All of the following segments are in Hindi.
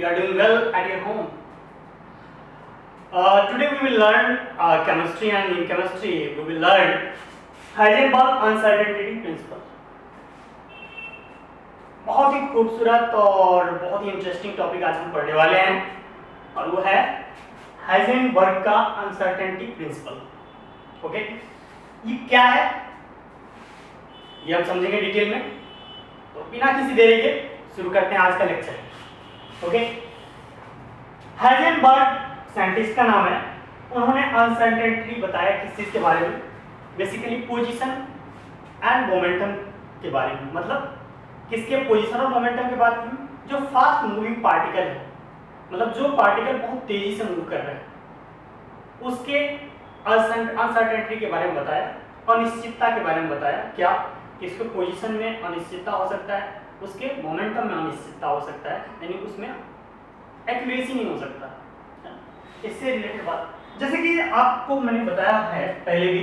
you are doing well at your home. Today we will learn chemistry, and in chemistry we will learn Heisenberg uncertainty principle. बहुत ही खूबसूरत और बहुत ही इंटरेस्टिंग टॉपिक आज हम पढ़ने वाले हैं और वो है हाइजेनबर्ग का अनसर्टेनिटी प्रिंसिपल. ओके, ये क्या है ये हम समझेंगे डिटेल में. तो बिना किसी देरी के शुरू करते हैं आज का लेक्चर. ओके, हाइजेनबर्ग साइंटिस्ट का नाम है. उन्होंने अनसर्टेनिटी बताया किस चीज के बारे में, बेसिकली पोजीशन एंड मोमेंटम के बारे में. मतलब किसके पोजीशन और मोमेंटम के बारे में, जो फास्ट मूविंग पार्टिकल है, मतलब जो पार्टिकल बहुत तेजी से मूव कर रहे हैं, उसके अनसर्टेनिटी के बारे में बताया, अनिश्चितता के बारे में बताया. क्या कि इसके पोजीशन में अनिश्चितता हो सकता है, उसके मोमेंटम में अनिश्चितता हो सकता है, यानी उसमें एक्यूरेसी नहीं हो सकता. इससे रिलेटेड बात, जैसे कि आपको मैंने बताया है पहले भी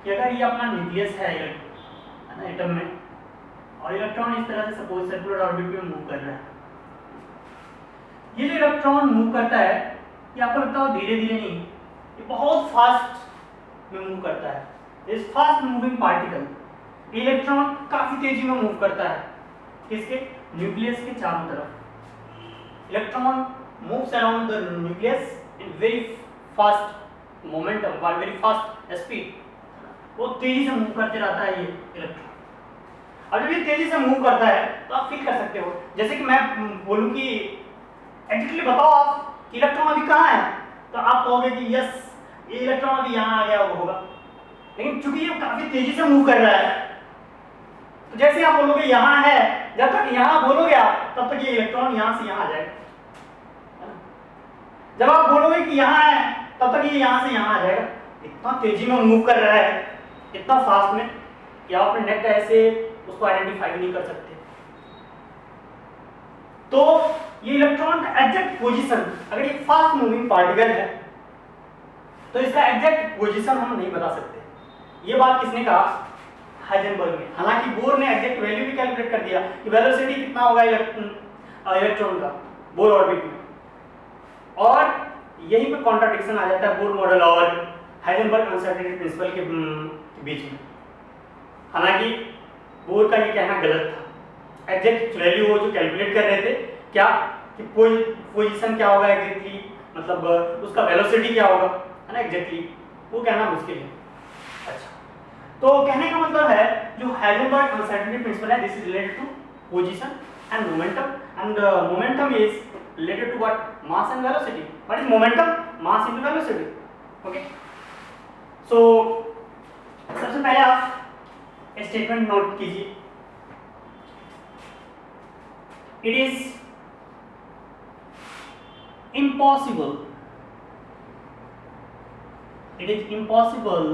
कि अगर ये अपना न्यूक्लियस है ना एटम में, और इलेक्ट्रॉन इस तरह से सपोज सर्कुलर ऑर्बिट में मूव कर रहा है, ये जो इलेक्ट्रॉन मूव करता है ये आपको लगता है धीरे धीरे नहीं, ये बहुत फास्ट में मूव करता है. इस फास्ट मूविंग पार्टिकल इलेक्ट्रॉन काफी तेजी में मूव करता है. किसके? न्यूक्लियस के चारों तरफ. Electron moves around the nucleus in very fast momentum, by very fast speed. वो तेजी से मूव करते रहता है ये इलेक्ट्रॉन. अब जब ये तेजी से मूव करता है तो आप फील कर सकते हो, जैसे कि मैं बोलूं कि एक्चुअली बताओ आप इलेक्ट्रॉन अभी कहाँ है, तो आप कहोगे कि यस ये इलेक्ट्रॉन अभी यहाँ आ गया होगा. लेकिन चूंकि ये काफी तेजी से मूव कर रहा है, तो जैसे आप बोलोगे यहाँ है, जब तक यहाँ बोलोगे आप तब तक ये इलेक्ट्रॉन यहाँ से यहाँ आ जाएगा. जब आप बोलोगे कि यहाँ है तब तक ये यहाँ से यहाँ आ जाएगा. इतना तेजी में मूव कर रहा है, इतना फास्ट में कि आप अपने नेट ऐसे उसको आइडेंटिफाई नहीं कर सकते. तो ये इलेक्ट्रॉन का एग्जैक्ट पोजीशन, अगर ये फास्ट मूविंग पार्टिकल है तो इसका एग्जैक्ट पोजीशन हम नहीं बता सकते. ये बात किसने कहा? हाइजेनबर्ग ने. हालांकि बोर ने एग्जैक्ट वैल्यू भी कैलकुलेट कर दिया कि वेलोसिटी कितना होगा इलेक्ट्रॉन का बोर ऑर्बिट में, और यहीं पे कॉन्ट्राडिक्शन आ जाता है बोर मॉडल और हाइजेनबर्ग अनसर्टेनिटी प्रिंसिपल के बीच में. हालांकि बोर का ये कहना गलत था. एग्जैक्ट वैल्यू वो जो कैलकुलेट कर रहे थे, क्या कि पोजीशन क्या होगा एग्जैक्टली, मतलब उसका वेलोसिटी क्या होगा, है ना, एग्जैक्टली वो कहना मुश्किल है. अच्छा, तो कहने का मतलब है जो हाइजेनबर्ग अनसर्टेनिटी प्रिंसिपल है, this is related to position and momentum, and momentum is related to what? Mass and velocity. What is momentum? Mass into velocity. Okay. So सबसे पहले आप स्टेटमेंट नोट कीजिए. It is impossible. It is impossible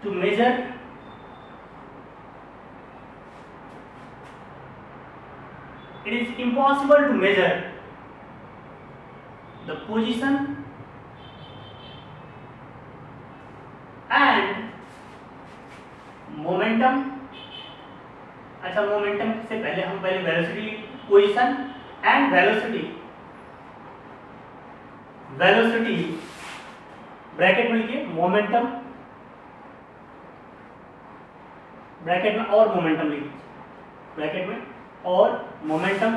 to measure It is impossible to measure the position and momentum. अच्छा, मोमेंटम से पहले हम velocity, position and velocity bracket में लिखिए, मोमेंटम ब्रैकेट में और मोमेंटम लिखिए, ब्रैकेट में और momentum.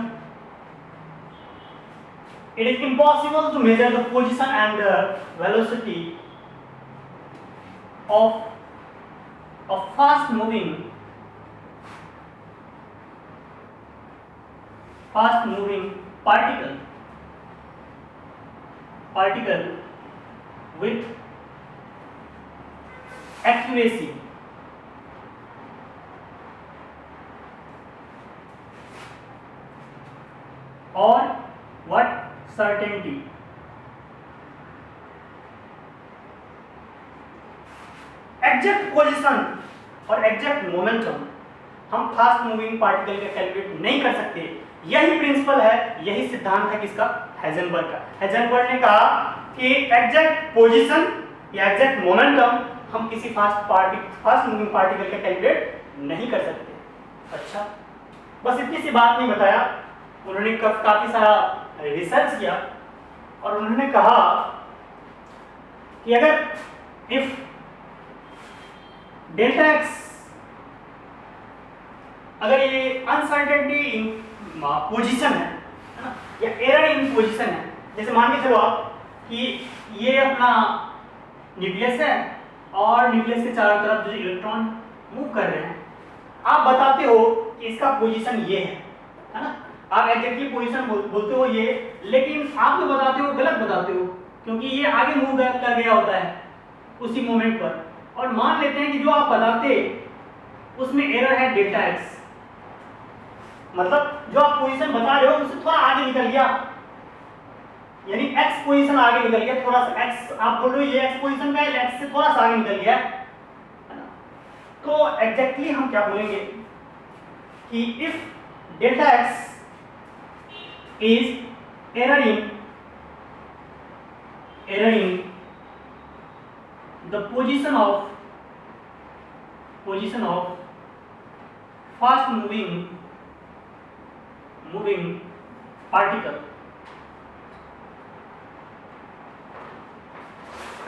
It is impossible to measure the position and velocity of a fast moving particle with accuracy और what certainty. एग्जैक्ट पोजीशन और एग्जैक्ट मोमेंटम हम फास्ट मूविंग पार्टिकल का कैलकुलेट नहीं कर सकते. यही प्रिंसिपल है, यही सिद्धांत है किसका? हाइजेनबर्ग का. हाइजेनबर्ग ने कहा कि एग्जैक्ट पोजीशन या एग्जैक्ट मोमेंटम हम किसी फास्ट मूविंग पार्टिकल का कैलकुलेट नहीं कर सकते. अच्छा, बस इतनी सी बात नहीं बताया, उन्होंने काफी सारा रिसर्च किया और उन्होंने कहा कि अगर इफ डेल्टा एक्स, अगर ये अनसर्टेनिटी इन पोजीशन है ना, या एरर इन पोजीशन है, जैसे मान के चलो आप कि ये अपना न्यूक्लियस है और न्यूक्लियस के चारों तरफ जो इलेक्ट्रॉन मूव कर रहे हैं, आप बताते हो कि इसका पोजीशन ये है ना, आप एग्जैक्टली पोजीशन बोलते हो ये, लेकिन आप जो बताते हो गलत बताते हो, क्योंकि ये आगे मूव कर गया होता है उसी मोमेंट पर, और मान लेते हैं कि जो आप बताते उसमें एरर है डेल्टा एक्स, मतलब जो आप पोजीशन बता रहे हो उससे थोड़ा आगे निकल गया, यानी एक्स पोजीशन आगे निकल गया, थोड़ा सा एक्स आप बोल रहे हो ये एक्स पोजीशन का एक्स से थोड़ा सा आगे निकल गया है ना। तो एग्जैक्टली हम क्या बोलेंगे कि if delta x is error in the position of fast moving particle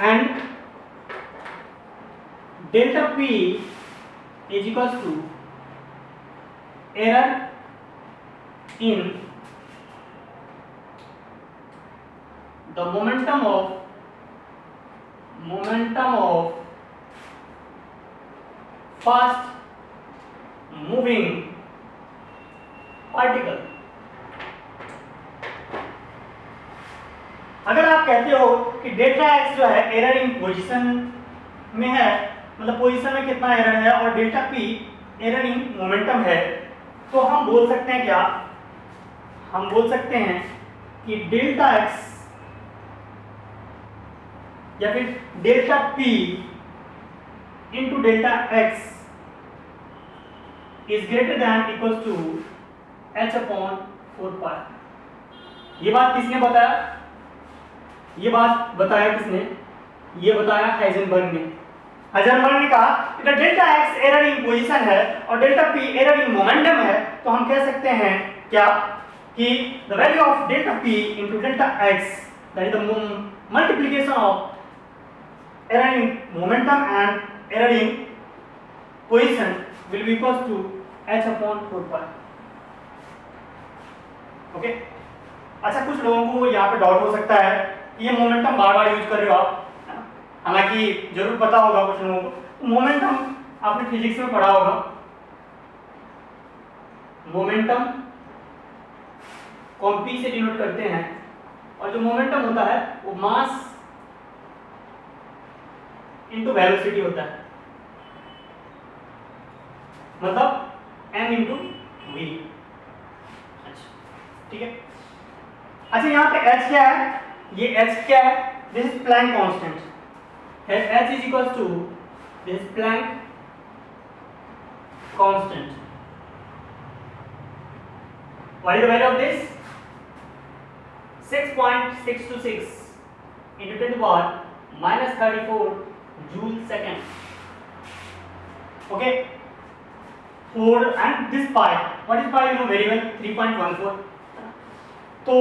and delta p is equals to error in the momentum of fast moving particle। अगर आप कहते हो कि डेल्टा एक्स जो है एरर इन पोजीशन में है, मतलब पोजीशन में कितना एरर है, और delta p error in momentum है, तो हम बोल सकते हैं क्या, हम बोल सकते हैं कि डेल्टा एक्स या फिर delta P into delta x is greater than equals to h upon 4 pi. ये बात किसने बताया, ये बात बताया किसने, ये बताया हाइजेनबर्ग ने। हाइजेनबर्ग ने कहा कि delta x error in position है और delta p error in momentum है, तो हम कह सकते हैं क्या कि the value of delta p into delta x, that is the multiplication of error in momentum and error in position will be equals to h upon 4 pi. Okay, अच्छा कुछ लोगों को यहाँ पे डाउट हो सकता है कि ये मोमेंटम बार बार यूज कर रहे हो आप, हालांकि जरूर पता होगा कुछ लोगों को। मोमेंटम आपने फिजिक्स में पढ़ा होगा, मोमेंटम को p से डिनोट करते हैं, और जो मोमेंटम होता है वो मास इनटू वेलोसिटी होता है, मतलब m इंटू v। ठीक है, अच्छा यहाँ पे h क्या है, ये h क्या है, दिस इज प्लैंक कांस्टेंट है, h is equal to this Planck constant. What is the value of this, 6.626 into 10 to the power minus 34 joule second। okay, for and this pi, what is pi, you know very well, 3.14। तो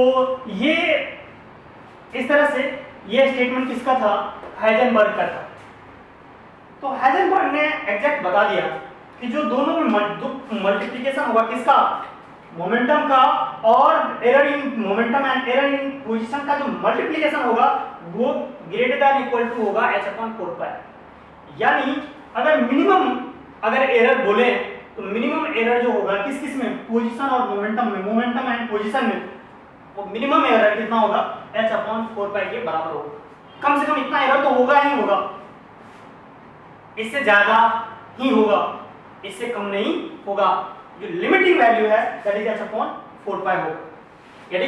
ये इस तरह से ये स्टेटमेंट किसका था, हाइजेनबर्ग का था। तो हाइजेनबर्ग ने एग्जैक्ट बता दिया कि जो दोनों में मल्टीप्लिकेशन होगा किसका, मोमेंटम का, और error in momentum and error in position का जो मल्टीप्लिकेशन होगा वो ग्रेटर दैन इक्वल टू होगा h अपॉन 4 पाई। यानी अगर मिनिमम अगर एरर बोले तो मिनिमम एरर जो होगा किस किस में, पोजीशन और मोमेंटम में, मोमेंटम एंड पोजीशन में, वो मिनिमम एरर कितना होगा, h अपॉन 4 पाई के बराबर होगा। कम से कम इतना एरर तो होगा ही होगा, इससे ज्यादा ही होगा, इससे कम नहीं होगा। जो लिमिटिंग वैल्यू है दैट इज h अपॉन 4 पाई होगा। यानी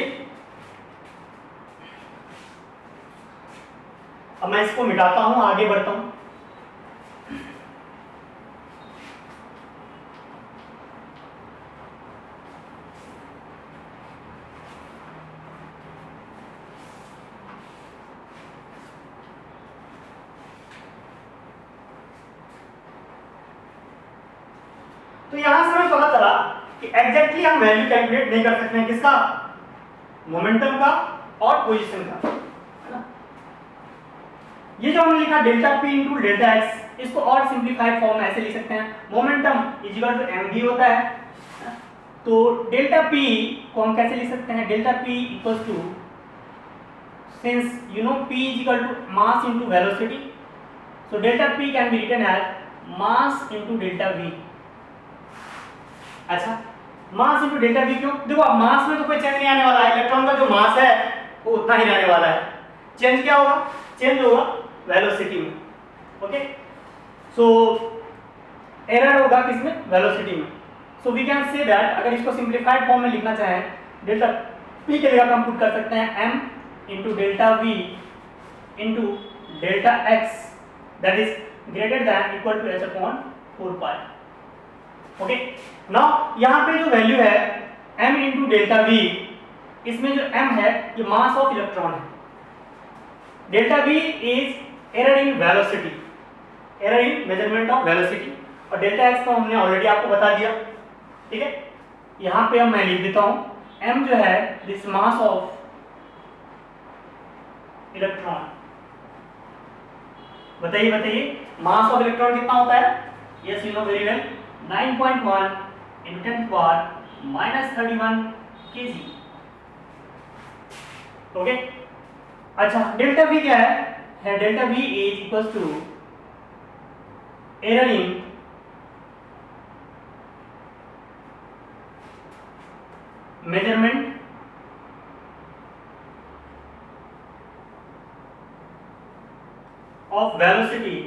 अब मैं इसको मिटाता हूं, आगे बढ़ता हूं। तो यहां से हमें पता चला कि एग्जैक्टली हम वैल्यू कैलकुलेट नहीं कर सकते हैं, किसका, मोमेंटम का और पोजीशन का, है ना। ये जो हमने लिखा delta P into delta x, इसको और सिंप्लीफाइड फॉर्म में ऐसे लिख सकते हैं, momentum is equal to m v होता है। तो डेल्टा पी को हम कैसे लिख सकते हैं, delta p equals to, since you know p is equal to mass into velocity, so delta p can be written as mass into delta v. अच्छा, मास इनटू डेल्टा वी क्यों, देखो अब मास में तो कोई चेंज नहीं आने वाला है, इलेक्ट्रॉन का जो मास है वो उतना ही रहने वाला है, चेंज क्या होगा, चेंज होगा वेलोसिटी में। ओके, सो एरर होगा किसमें, वेलोसिटी में। So we can say that, अगर इसको सिंप्लीफाइड फॉर्म में लिखना चाहें, डेल्टा पी के जगह हम पुट कर सकते हैं m into delta v into delta x that is greater than equal to h upon 4 pi. Okay, now यहाँ पे जो वैल्यू है m इंटू डेल्टा वी, इसमें जो m है ये मास ऑफ इलेक्ट्रॉन है, delta v is error in velocity, error in measurement of velocity, और डेल्टा x को हमने ऑलरेडी आपको बता दिया। ठीक है, यहाँ पे अब मैं लिख देता हूँ m जो है दिस मास ऑफ इलेक्ट्रॉन। बताइए बताइए मास ऑफ इलेक्ट्रॉन कितना होता है, yes you know very well, 9.1 into 10 to power minus 31 kg। Okay, अच्छा डेल्टा v क्या है delta v is equals to error in measurement of velocity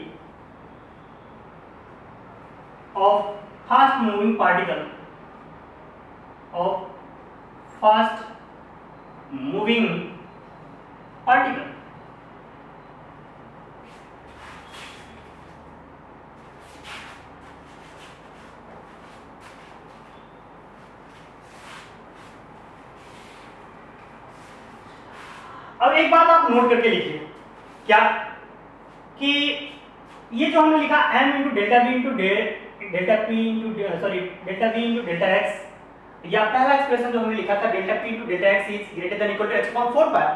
of fast moving particle, of fast moving particle। अब एक बात आप नोट करके लिखिए, क्या कि ये जो हमने लिखा m into delta v into delta P into sorry delta v into delta x, या पहला एक्सप्रेशन जो हमने लिखा था delta P into delta x is greater than equal to h upon 4 pi,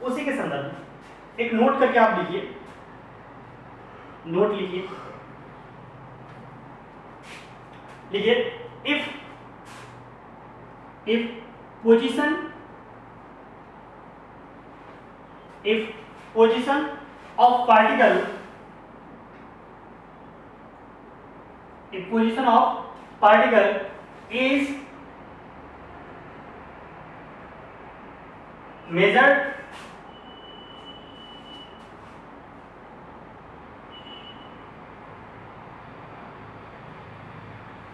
उसी के संदर्भ में एक नोट करके आप लिखिए, नोट लिखिए, लिखिए if position of particle, if position of particle is measured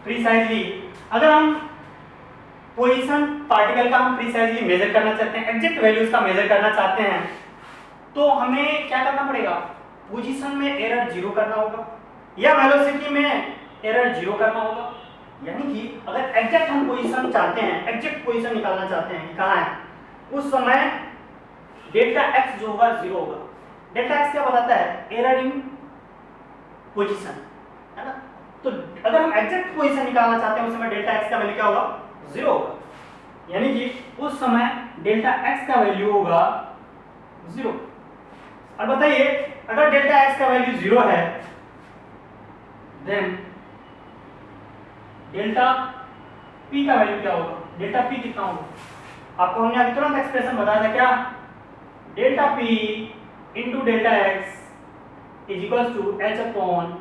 precisely, अगर हम पोजीशन पार्टिकल का हम प्रिसाइजली मेजर करना चाहते हैं, एग्जैक्ट वैल्यूज का मेजर करना चाहते हैं, तो हमें क्या करना पड़ेगा, पोजीशन में एरर 0 करना होगा या वेलोसिटी में एरर 0 करना होगा। यानी कि अगर एग्जैक्ट हम पोजीशन चाहते हैं, एग्जैक्ट पोजीशन निकालना चाहते हैं कि कहाँ है, उस समय डेल्टा एक्स जो होगा 0 होगा। डेल्टा एक्स क्या बताता है, एरर इन पोजीशन, है ना। तो अगर हम एग्जैक्ट पोजीशन निकालना चाहते हैं उस समय डेल्टा एक्स का वैल्यू क्या होगा, 0 होगा। यानी कि उस समय डेल्टा एक्स का वैल्यू होगा 0। और बताइए अगर डेल्टा एक्स का वैल्यू 0 है, देन डेल्टा पी का वैल्यू क्या होगा, डेल्टा पी कितना होगा, आपको हमने अभी तुरंत एक्सप्रेशन बताया था क्या, delta P into delta x is equals to h upon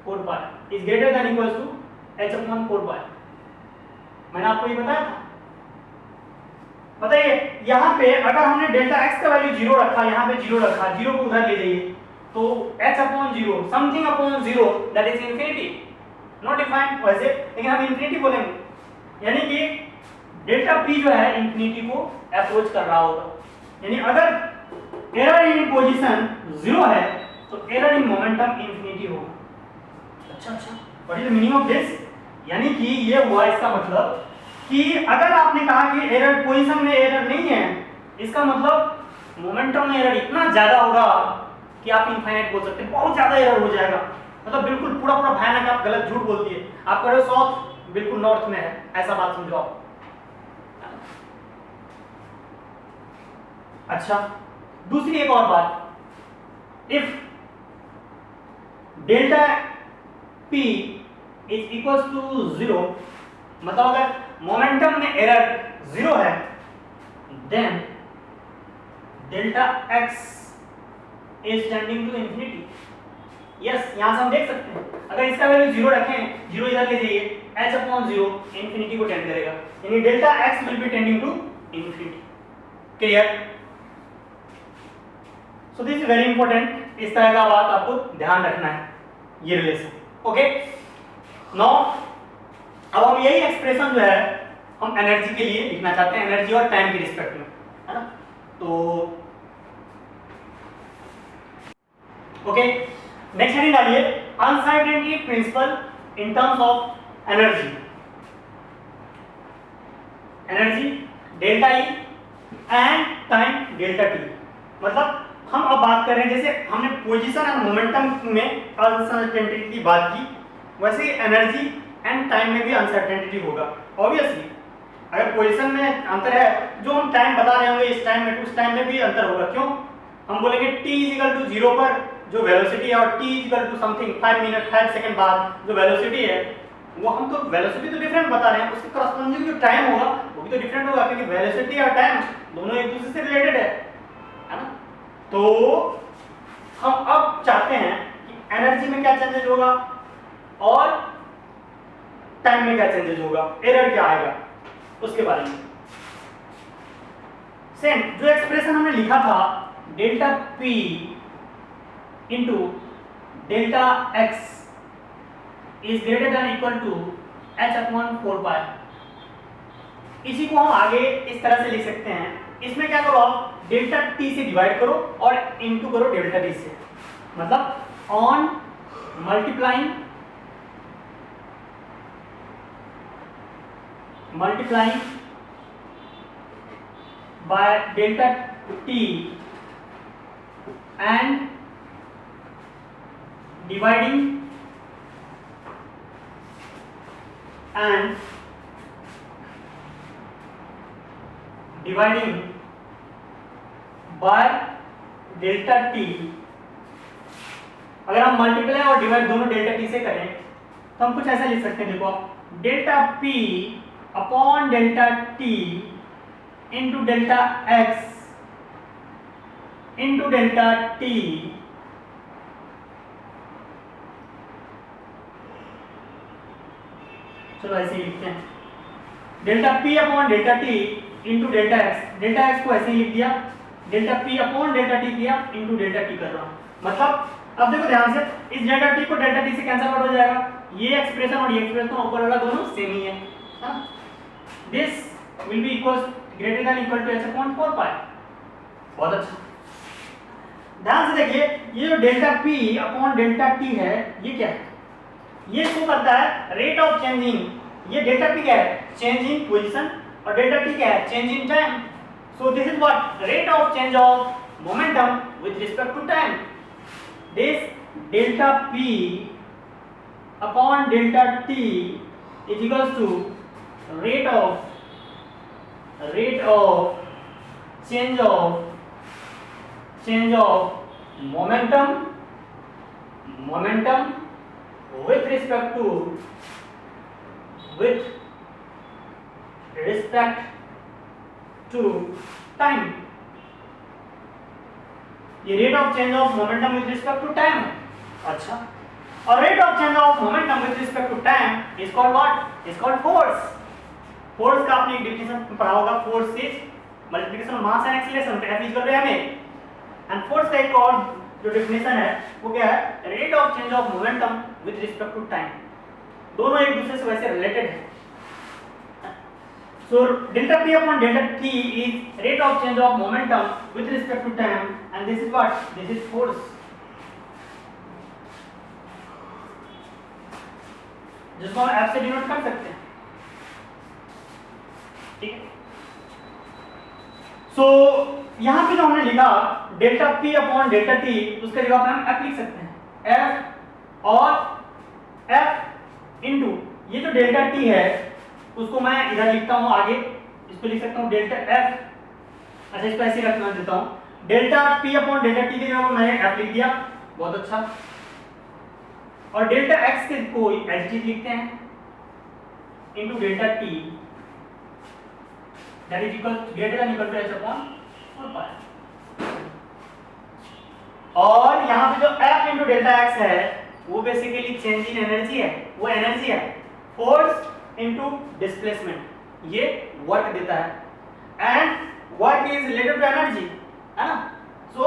4 pi is greater than equals to h upon 4 pi. मैंने आपको ये बताया था। बताइए यहाँ पे अगर हमने डेल्टा x का वैल्यू 0 रखा, यहाँ पे 0 रखा, 0 को उधर ले जाइए, तो h upon 0 something upon 0 that is infinity, not defined वैसे, लेकिन हम इंफिनिटी बोलेंगे। यानी कि डेल्टा p जो है इंफिनिटी को अप्रोच कर रहा होगा। यानी अगर एरर इन पोजीशन 0 है तो एरर इन मोमेंटम इंफिनिटी होगा। अच्छा, what is the meaning of this, यानी कि ये हुआ इसका मतलब कि अगर आपने कहा कि एरर पोजीशन में एरर नहीं है, इसका मतलब मोमेंटम में एरर इतना ज्यादा होगा कि आप इनफाइनाइट बोल सकते हैं, बहुत ज्यादा एरर हो जाएगा, मतलब बिल्कुल पूरा भयानक, आप गलत झूठ बोल दिए, आप कह रहे हो साउथ बिल्कुल नॉर्थ में है, ऐसा बात समझो आप। अच्छा, दूसरी एक और बात, if delta P is equal to 0, मतलब अगर मोमेंटम में एरर 0 है, then delta x is tending to infinity. Yes, यहां से हम देख सकते हैं, अगर इसका वैल्यू 0 रखें, 0 इधर ले जाइए, h/0 इंफिनिटी को टेंड करेगा, यानी delta x will be tending to infinity. Clear? So this is very important, इस तरह का बात आपको ध्यान रखना है, ये रिलेशन। ओके, नाउ अब हम यही एक्सप्रेशन जो है हम एनर्जी के लिए लिखना चाहते हैं, एनर्जी और टाइम के रिस्पेक्ट में, है ना। तो ओके, नेक्स्ट हेडिंग डालिए, uncertainty principle in terms of energy. Energy delta E and time delta T. मतलब हम अब बात कर रहे हैं, जैसे हमने पोजीशन एंड मोमेंटम में अनसर्टेनिटी की बात की, वैसे ही एनर्जी एंड टाइम में भी अनसर्टेनिटी होगा। ऑब्वियसली अगर पोजीशन में अंतर है, जो हम टाइम बता रहे होंगे इस टाइम में, उस टाइम में भी अंतर होगा। क्यों? हम बोलेंगे t = 0 पर जो वेलोसिटी है, और t = समथिंग 5 मिनट 5 सेकंड बाद जो वेलोसिटी है, वो हम तो वेलोसिटी तो डिफरेंट बता रहे हैं, उसके करस्पॉन्डिंग जो टाइम होगा वो भी तो डिफरेंट होगा, क्योंकि वेलोसिटी और टाइम दोनों एक दूसरे से रिलेटेड है ना। तो हम अब चाहते हैं कि एनर्जी में क्या चेंजेस होगा और टाइम में क्या चेंजेस होगा, एरर क्या आएगा, उसके बारे में। सेम जो एक्सप्रेशन हमने लिखा था, delta P into delta x is greater than equal to h/4π, इसी को हम आगे इस तरह से लिख सकते हैं। इसमें क्या करो आप, डेल्टा t से डिवाइड करो और इनटू करो डेल्टा t से, मतलब on multiplying by delta t and dividing by delta t। अगर हम मल्टीप्लाई और डिवाइड दोनों डेल्टा t से करें तो हम कुछ ऐसा लिख सकते हैं, देखो delta p upon delta t into delta x into delta t चलो ऐसे ही लिखते हैं, delta p upon delta t into delta x। Delta x को ऐसे ही लिख दिया, delta p upon delta t किया इंटू डेल्टा t कर रहा हूं। मतलब अब देखो ध्यान से, इस डेल्टा t को डेल्टा t से कैंसिल आउट हो जाएगा, ये एक्सप्रेशन और ये एक्सप्रेशन ऊपर वाला दोनों सेम ही है। This will be greater than equal to h/4π। बहुत अच्छा, ध्यान से देखिए, ये जो delta p upon delta t है, ये क्या है, ये शो करता है रेट ऑफ चेंजिंग। ये डेल्टा p क्या है, चेंज इन पोजीशन, और डेल्टा t क्या है, change in time. So this is what, rate of change of momentum with respect to time. This delta p upon delta t is equals to rate of change of momentum with respect to time। ये rate of change of momentum with respect to time है। अच्छा, और rate of change of momentum with respect to time is called what, is called force. Force का आपने एक डेफिनेशन पढ़ा होगा, force is multiplication of mass and acceleration, F is equal to ma। And force का एक और जो डेफिनेशन है वो क्या है, rate of change of momentum with respect to time. दोनों एक दूसरे से वैसे रिलेटेड है। So delta p upon delta t is rate of change of momentum with respect to time, and this is what, this is force। जिसको हम F से डिनोट कर सकते हैं, ठीक है। सो यहाँ पे जो हमने लिखा delta p upon delta t, उसका जवाब हम F लिख सकते हैं, F और F इंटू ये जो डेल्टा t है उसको मैं इधर लिखता हूँ आगे, इसको लिख सकता हूँ डेल्टा एफ। अच्छा इसको ऐसे रखना देता हूँ, delta P upon delta T की जगह मैंने एफ लिख दिया, बहुत अच्छा। और डेल्टा एक्स के को एच टी लिखते हैं into delta t that is equal greater than equal to h upon 4 pi. और यहाँ पे जो एफ इनटू डेल्टा एक्स है वो बेसिकली चेंज इन एनर्जी है, वो एनर्जी है, फोर्स इनटू डिस्प्लेसमेंट, ये वर्क देता है and work is related to energy, है ना। सो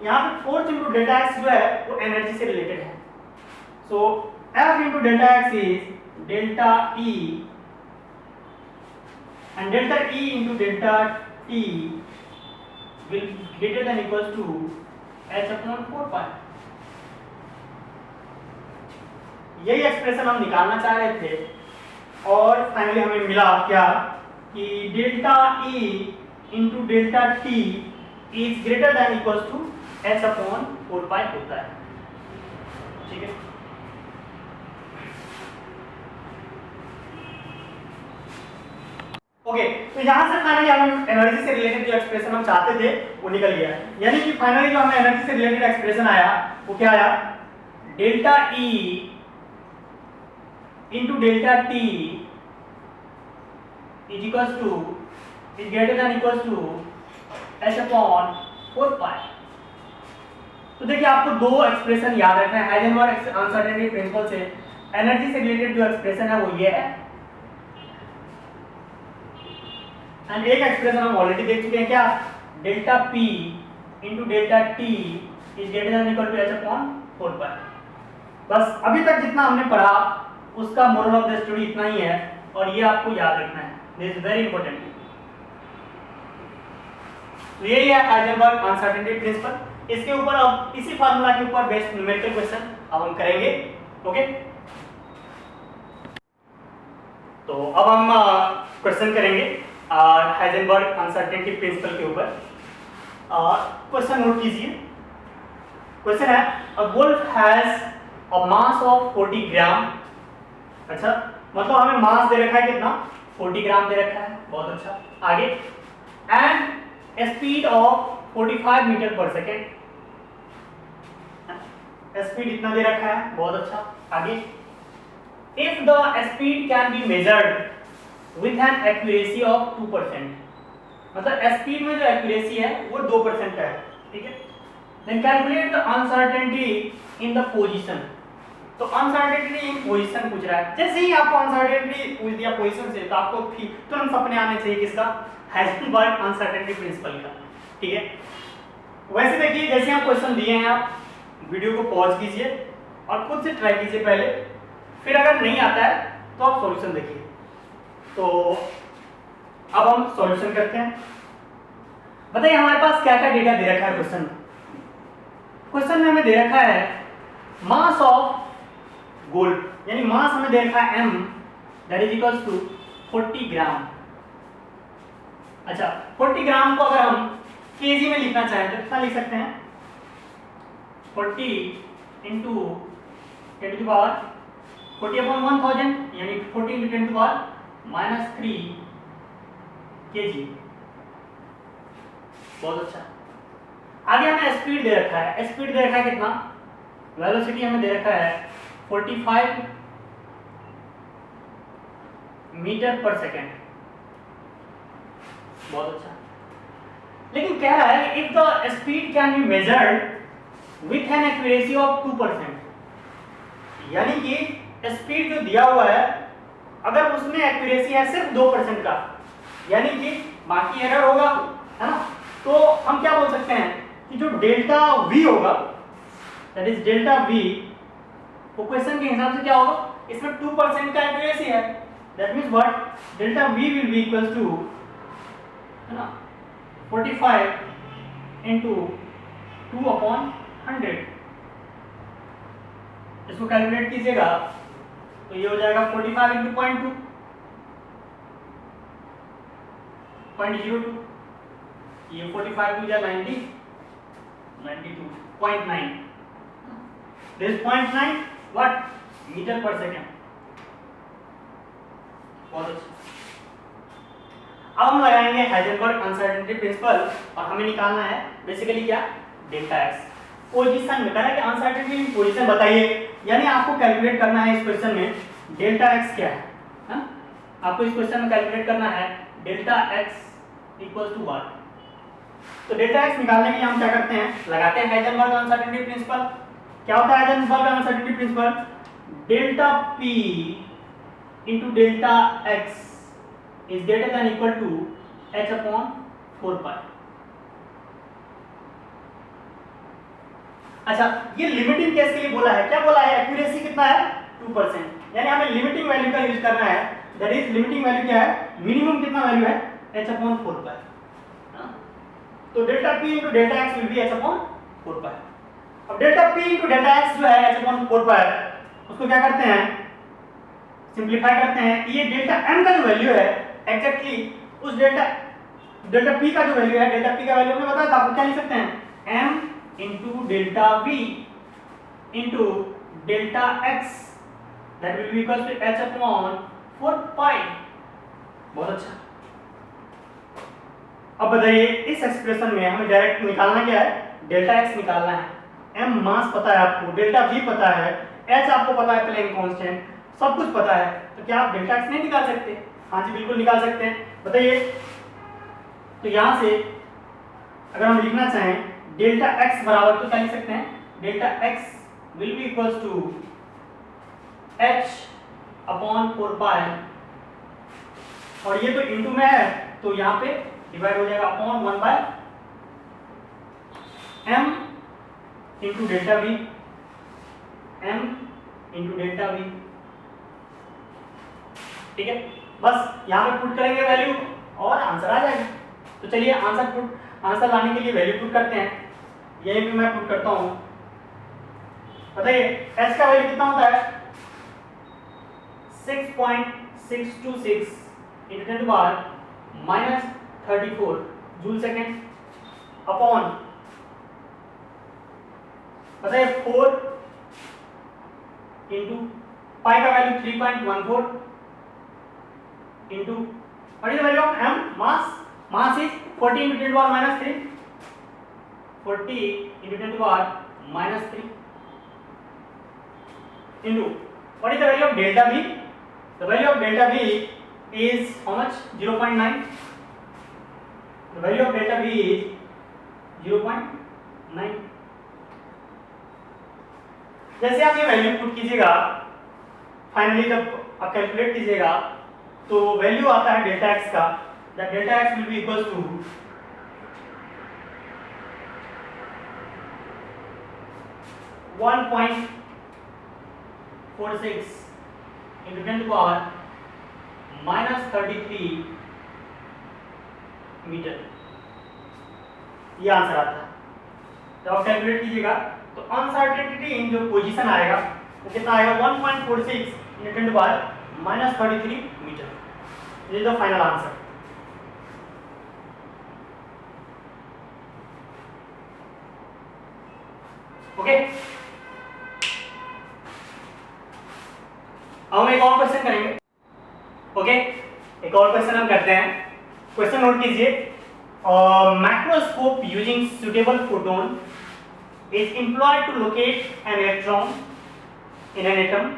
यहाँ पे फोर्स इनटू डेल्टा एक्स जो है वो एनर्जी से रिलेटेड है। So F into delta x is delta E and delta E into delta T will be greater than equals to H upon 4 pi। यही एक्सप्रेशन हम निकालना चाह रहे थे और फाइनली हमें मिला क्या कि delta E into delta T is greater than equals to H upon 4 pi होता है, ठीक है। ओके तो यहाँ से फाइनली हम एनर्जी से रिलेटेड जो एक्सप्रेशन हम चाहते थे वो निकल गया, यानी कि फाइनली जो हमें एनर्जी से रिलेटेड एक्सप्रेशन आया वो क्या आया, delta E into delta T is equals to is greater than equals to H upon 4 pi. तो देखिए आपको दो एक्सप्रेशन याद रखना है, हाइजेनबर्ग अनसर्टेनिटी प्रिंसिपल से एनर्जी से रिलेटेड जो एक्सप्रेशन है वो ये है, एंड एक एक्सप्रेशन हम ऑलरेडी देख चुके हैं क्या, delta P into delta T is greater than equal to H upon 4 pi. बस अभी तक जितना हमने पढ़ा उसका मोरल ऑफ द स्टोरी इतना ही है और ये आपको याद रखना है, दिस इज वेरी इंपॉर्टेंट। तो यही है हाइजेनबर्ग अनसर्टेनिटी प्रिंसिपल। इसके ऊपर अब इसी फार्मूला के ऊपर बेस्ड न्यूमेरिकल क्वेश्चन अब हम करेंगे, ओके। तो अब हम क्वेश्चन करेंगे हाइजेनबर्ग अनसर्टेनिटी प्रिंसिपल के ऊपर। क्वेश्चन नोट कीजिए। क्वेश्चन है a wolf has a mass of 40 gram. अच्छा मतलब हमें मास दे रखा है कितना, 40 ग्राम दे रखा है, बहुत अच्छा। आगे एंड स्पीड ऑफ 45 मीटर पर सेकेंड, स्पीड इतना दे रखा है, बहुत अच्छा। आगे if the speed can be measured with an accuracy of 2%, मतलब स्पीड में जो एक्यूरेसी है वो 2% का है, ठीक है। then calculate the uncertainty in the position, तो uncertainty in position पूछ रहा है। जैसे ही आपको uncertainty पूछ दिया पोजीशन से तो आपको तुरंत सपने आने चाहिए किसका, हाइजेनबर्ग अनसर्टेनिटी प्रिंसिपल का, ठीक है। वैसे देखिए जैसे हम क्वेश्चन दिए हैं आप वीडियो को पॉज कीजिए और खुद से ट्राई कीजिए पहले, फिर अगर नहीं आता है तो आप सॉल्यूशन देखिए। तो अब हम सॉल्यूशन करते हैं। बताइए हमारे पास क्या क्या डेटा दे रखा है क्वेश्चन में। क्वेश्चन में हमें दे रखा है मास ऑफ गोल्ड, यानी मास हमें दे रखा है m that is equals to 40 gram. अच्छा 40 ग्राम को अगर हम केजी में लिखना चाहें तो कितना लिख सकते हैं, 40 इंटू 10 टू पावर 40 अपॉन 1000 यानी 40 इंटू 10 टू पावर -3 kg, बहुत अच्छा। आगे हमें स्पीड दे रखा है, स्पीड दे रखा है कितना, वेलोसिटी हमें दे रखा है 45 मीटर पर सेकेंड, बहुत अच्छा। लेकिन कह रहा है if the speed can be measured with an accuracy of 2%, यानी कि स्पीड जो दिया हुआ है अगर उसमें एक्यूरेसी है सिर्फ 2% का, यानी कि बाकी एरर होगा, है ना। तो हम क्या बोल सकते हैं कि जो डेल्टा V होगा दैट इज डेल्टा V, वो क्वेश्चन के हिसाब से क्या होगा, इसमें 2% का एक्यूरेसी है, that means what, delta V will be equals to, है ना, 45 इंटू 2/100। इसको कैलकुलेट कीजिएगा तो ये हो जाएगा 45 इंटू 0.2, 0.02, ये 45 हो जाए 90, 92.9, दिस 0.9 व्हाट, मीटर पर सेकेंड। बहुत अच्छा। अब हम लगाएंगे हाइजेनबर्ग अनसर्टेनिटी प्रिंसिपल और हमें निकालना है बेसिकली क्या, डेल्टा एक्स। पोजीशन में कह रहा है कि अनसर्टेनिटी पोजीशन बताइए, यानी आपको कैलकुलेट करना है इस क्वेश्चन में डेल्टा एक्स क्या है, हा? आपको इस क्वेश्चन में कैलकुलेट करना है delta x equal to what. तो डेल्टा एक्स निकालने के लिए हम क्या करते हैं, लगाते हैं हाइजेनबर्ग अनसर्टेनिटी प्रिंसिपल। क्या होता है Heisenberg uncertainty principle, delta P into delta x is greater than equal to h upon 4 pi। अच्छा, ये लिमिटिंग केस के लिए बोला है, क्या बोला है, एक्यूरेसी कितना है 2%, यानी हमें लिमिटिंग वैल्यू का यूज करना है। दैट इज लिमिटिंग वैल्यू क्या है, मिनिमम कितना वैल्यू है h upon 4 pi। तो delta p into delta x will B h upon 4 pi। अब delta p into delta x जो है h upon 4 pi, उसको क्या करते हैं, सिंपलीफाई करते हैं। ये डेल्टा m का जो वैल्यू है एग्जैक्टली उस डेल्टा p का जो वैल्यू है, डेल्टा p का वैल्यू हमने बताया था, आपको क्या लिख सकते हैं m into delta v into delta x that will be equal to h upon 4 pi। बहुत अच्छा। अब बताइए इस एक्सप्रेशन में हमें डायरेक्ट निकालना क्या है, डेल्टा x निकालना है। m मास पता है आपको, डेल्टा v पता है, h आपको पता है प्लैंक कांस्टेंट, सब कुछ पता है, तो क्या आप डेल्टा x नहीं निकाल सकते? हाँ जी बिल्कुल निकाल सकते हैं। बताइए, तो यहां से अगर हम लिखना चाहें डेल्टा x बराबर, तो क्या लिख सकते हैं, delta x will be equals to h upon 4 pi, और ये तो इनटू में है तो यहाँ पे डिवाइड हो जाएगा upon 1 by m into delta v, m into delta v। ठीक है, बस यहाँ पे पुट करेंगे वैल्यू और आंसर आ जाएगा। तो चलिए आंसर लाने के लिए वैल्यू पुट करते हैं, यही भी मैं पुट करता हूँ। बताइए h का वैल्यू कितना होता है, 6.626 into 10 to the power minus 34 joule second upon, बताइए 4 इंटू पाई का value 3.14 into what is the value of m, mass is 40 into 10 to the power minus 3, 40 into 10 to the power minus 3 into what is the value of delta v, the value of delta v is how much, 0.9, the value of delta v is 0.9। जैसे आप ये वैल्यू पुट कीजिएगा, फाइनली जब आप कैलकुलेट कीजिएगा तो वैल्यू आता है डेल्टा एक्स का, that delta x will be equals to 1.46 into 10 to the power minus 33 metre, ये आंसर आता है। जब आप कैलकुलेट कीजिएगा तो अनसर्टेनिटी इन जो पोजीशन आएगा वो कितना आएगा, 1.46 into 10 to the power minus 33 metre. This is the final answer। Okay, अब हम एक और क्वेश्चन करेंगे। ओके, एक और क्वेश्चन हम करते हैं। क्वेश्चन नोट कीजिए, macroscope using suitable photon is employed to locate an electron in an atom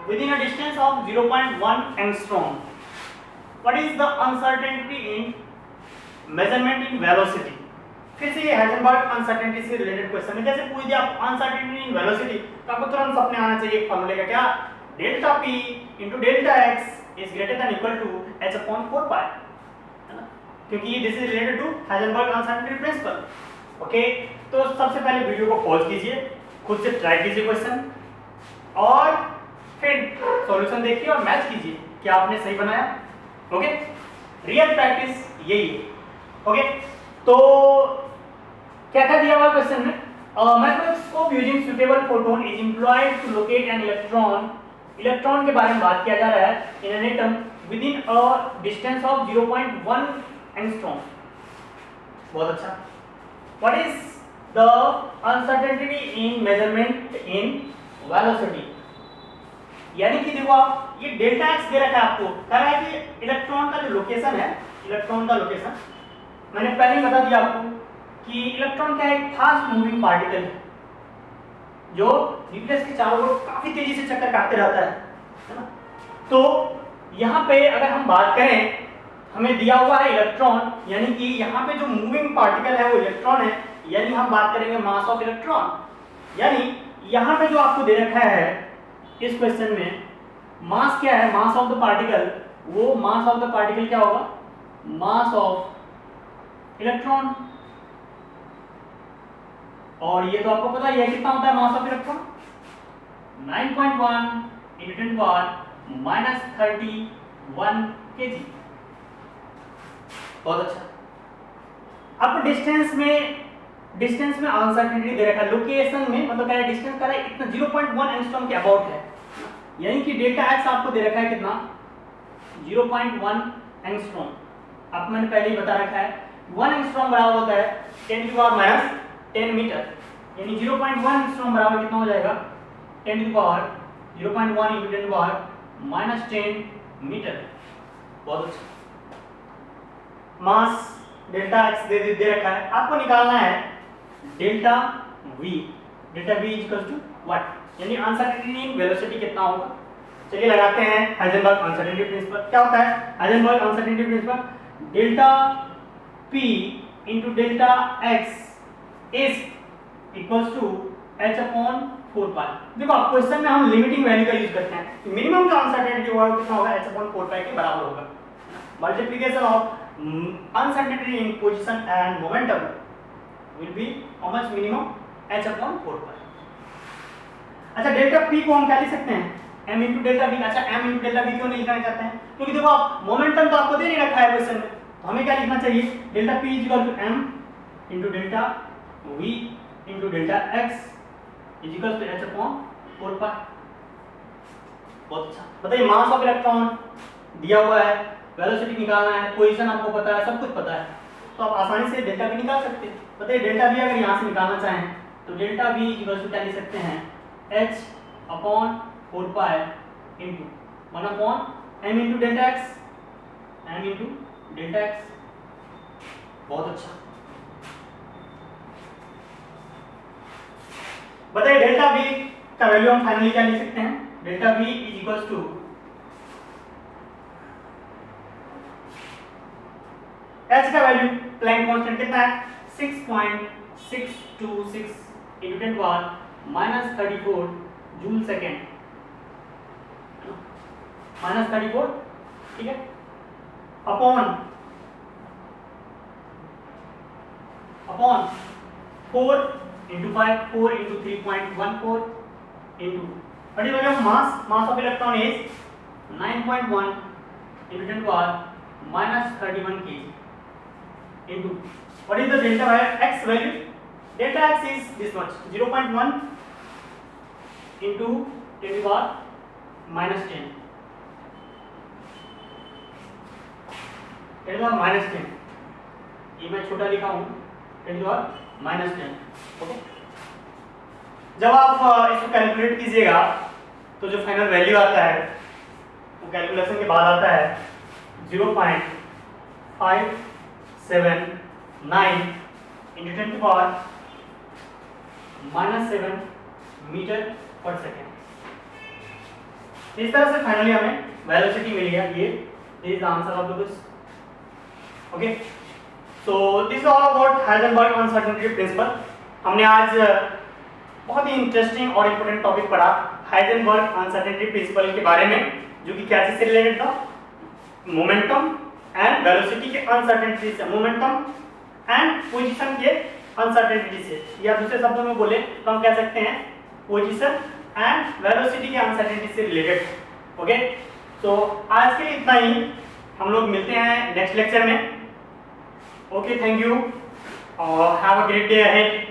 within a distance of 0.1 angstrom. What is the uncertainty in measurement in velocity? फिर से ये हाइजेनबर्ग अनसर्टेनिटी से रिलेटेड क्वेश्चन है। जैसे पूछ दिया अनसर्टेनिटी इन वेलोसिटी तो आपको तुरंत अपने आना चाहिए फॉर्मूले का, क्या, delta p into delta x is greater than equal to h upon 4 pi, है ना, क्योंकि this is related to Heisenberg uncertainty principle. Okay, तो सबसे पहले वीडियो को पॉज कीजिए, खुद से ट्राई कीजिए क्वेश्चन और फिर सॉल्यूशन देखिए और मैच कीजिए क्या आपने सही बनाया। ओके, रियल प्रैक्टिस यही है। ओके, तो क्या क्या दिया हुआ क्वेश्चन में, microscope using suitable photon is employed to locate an electron. Electron के बारे में बात किया जा रहा है in an atom within a distance of 0.1 angstrom. बहुत अच्छा। What is the uncertainty in measurement in velocity, यानी कि देखो आप ये डेल्टा एक्स दे रखा है आपको, कह रहा है कि इलेक्ट्रॉन का जो लोकेशन है, इलेक्ट्रॉन का लोकेशन मैंने पहले ही बता दिया आपको कि इलेक्ट्रॉन क्या है, एक फास्ट मूविंग पार्टिकल है जो न्यूक्लियस के चारों ओर काफी तेजी से चक्कर काटते रहता है ना। तो यहाँ पे अगर हम बात करें, हमें दिया हुआ है इलेक्ट्रॉन, यानी कि यहाँ पे जो मूविंग पार्टिकल है वो इलेक्ट्रॉन है, यानी हम बात करेंगे मास ऑफ इलेक्ट्रॉन। यानी यहाँ पे जो आपको दे रखा है इस क्वेश्चन में, मास क्या है, मास ऑफ द पार्टिकल, वो मास ऑफ द पार्टिकल क्या होगा, मास ऑफ इलेक्ट्रॉन। और ये तो आपको पता ही है कितना होता है मास ऑफ इलेक्ट्रॉन, 9.1 × 10⁻31 kg। बहुत अच्छा। अब डिस्टेंस में अनसर्टेनिटी दे रखा है, लोकेशन में मतलब क्या है, डिस्टेंस का है इतना 0.1 एंगस्ट्रॉम के अबाउट है, यानी कि डेल्टा एक्स आपको दे रखा है कितना, 0.1 एंगस्ट्रॉम। अब मैंने पहले ही बता रखा है 1 एंगस्ट्रॉम बराबर होता है 10⁻10 मीटर, यानी 0.1 एंगस्ट्रॉम बराबर कितना हो जाएगा, 0.1 × 10⁻10 मीटर। बहुत अच्छा। मास डेल्टा एक्स दे रखा है, आपको निकालना है delta v. Delta v equal to what, यानी अनसर्टेनिटी इन वेलोसिटी कितना होगा। चलिए लगाते हैं हाइजेनबर्ग अनसर्टेनिटी प्रिंसिपल। क्या होता है Heisenberg uncertainty principle, delta P into delta x is equals to h/4π। देखो आप क्वेश्चन में हम लिमिटिंग वैल्यू का यूज करते हैं, मिनिमम जो अनसर्टेनिटी होगा कितना होगा, h/4π के बराबर होगा। Multiplication of uncertainty in position and momentum will be how much, minimum h/4π। अच्छा डेल्टा p को हम क्या लिख सकते हैं, m into डेल्टा v। अच्छा m into डेल्टा v क्यों नहीं लिखना चाहते हैं, क्योंकि देखो आप मोमेंटम तो आपको दे नहीं रखा है क्वेश्चन में, तो हमें क्या लिखना चाहिए, delta p equal to m into delta v into delta x equal to h/4π। बहुत अच्छा। बताइए मास ऑफ इलेक्ट्रॉन दिया हुआ है, वेलोसिटी निकालना है, पोजीशन आपको पता है, सब कुछ पता है, तो आप आसानी से डेल्टा वी निकाल सकते हैं। बताइए डेल्टा वी अगर यहाँ से निकालना चाहें तो डेल्टा वी इक्वल टू क्या लिख सकते हैं, h/4π into 1/m into delta x, m into delta x. बहुत अच्छा। बताइए डेल्टा वी का वैल्यू हम फाइनली क्या लिख सकते हैं, delta v is equal to h का वैल्यू प्लैंक कांस्टेंट कितना है, 6.626 × 10⁻34 जूल सेकेंड, -34, ठीक है, upon 4 × 5, 4 × 3.14 into what is the value of mass of electron is 9.1 × 10⁻31 kg into what is the delta x value, delta x is this much, 0.1 into 10⁻10 10⁻10, ये मैं छोटा लिखा हूँ 10⁻10। ओके, जब आप इसको कैलकुलेट कीजिएगा तो जो फाइनल वैल्यू आता है वो कैलकुलेशन के बाद आता है 0.579 into 10⁻7 मीटर पर सेकेंड। इस तरह से फाइनली हमें वेलोसिटी मिल गया। ये is the answer of the question. Okay, so this all about Heisenberg uncertainty principal. हमने आज बहुत ही इंटरेस्टिंग और इम्पोर्टेंट टॉपिक पढ़ा हाइजेनबर्ग अनसर्टेनिटी प्रिंसिपल के बारे में, जो कि क्या चीज से रिलेटेड था, मोमेंटम एंड वेलोसिटी के अनसर्टेनिटी से, मोमेंटम एंड पोजीशन के अनसर्टेनिटी से, या दूसरे शब्दों में बोले तो हम कह सकते हैं पोजीशन एंड वेलोसिटी के अनसर्टेनिटी से रिलेटेड। ओके, सो आज के लिए इतना ही, हम लोग मिलते हैं नेक्स्ट लेक्चर में। ओके, थैंक यू और have a great day ahead.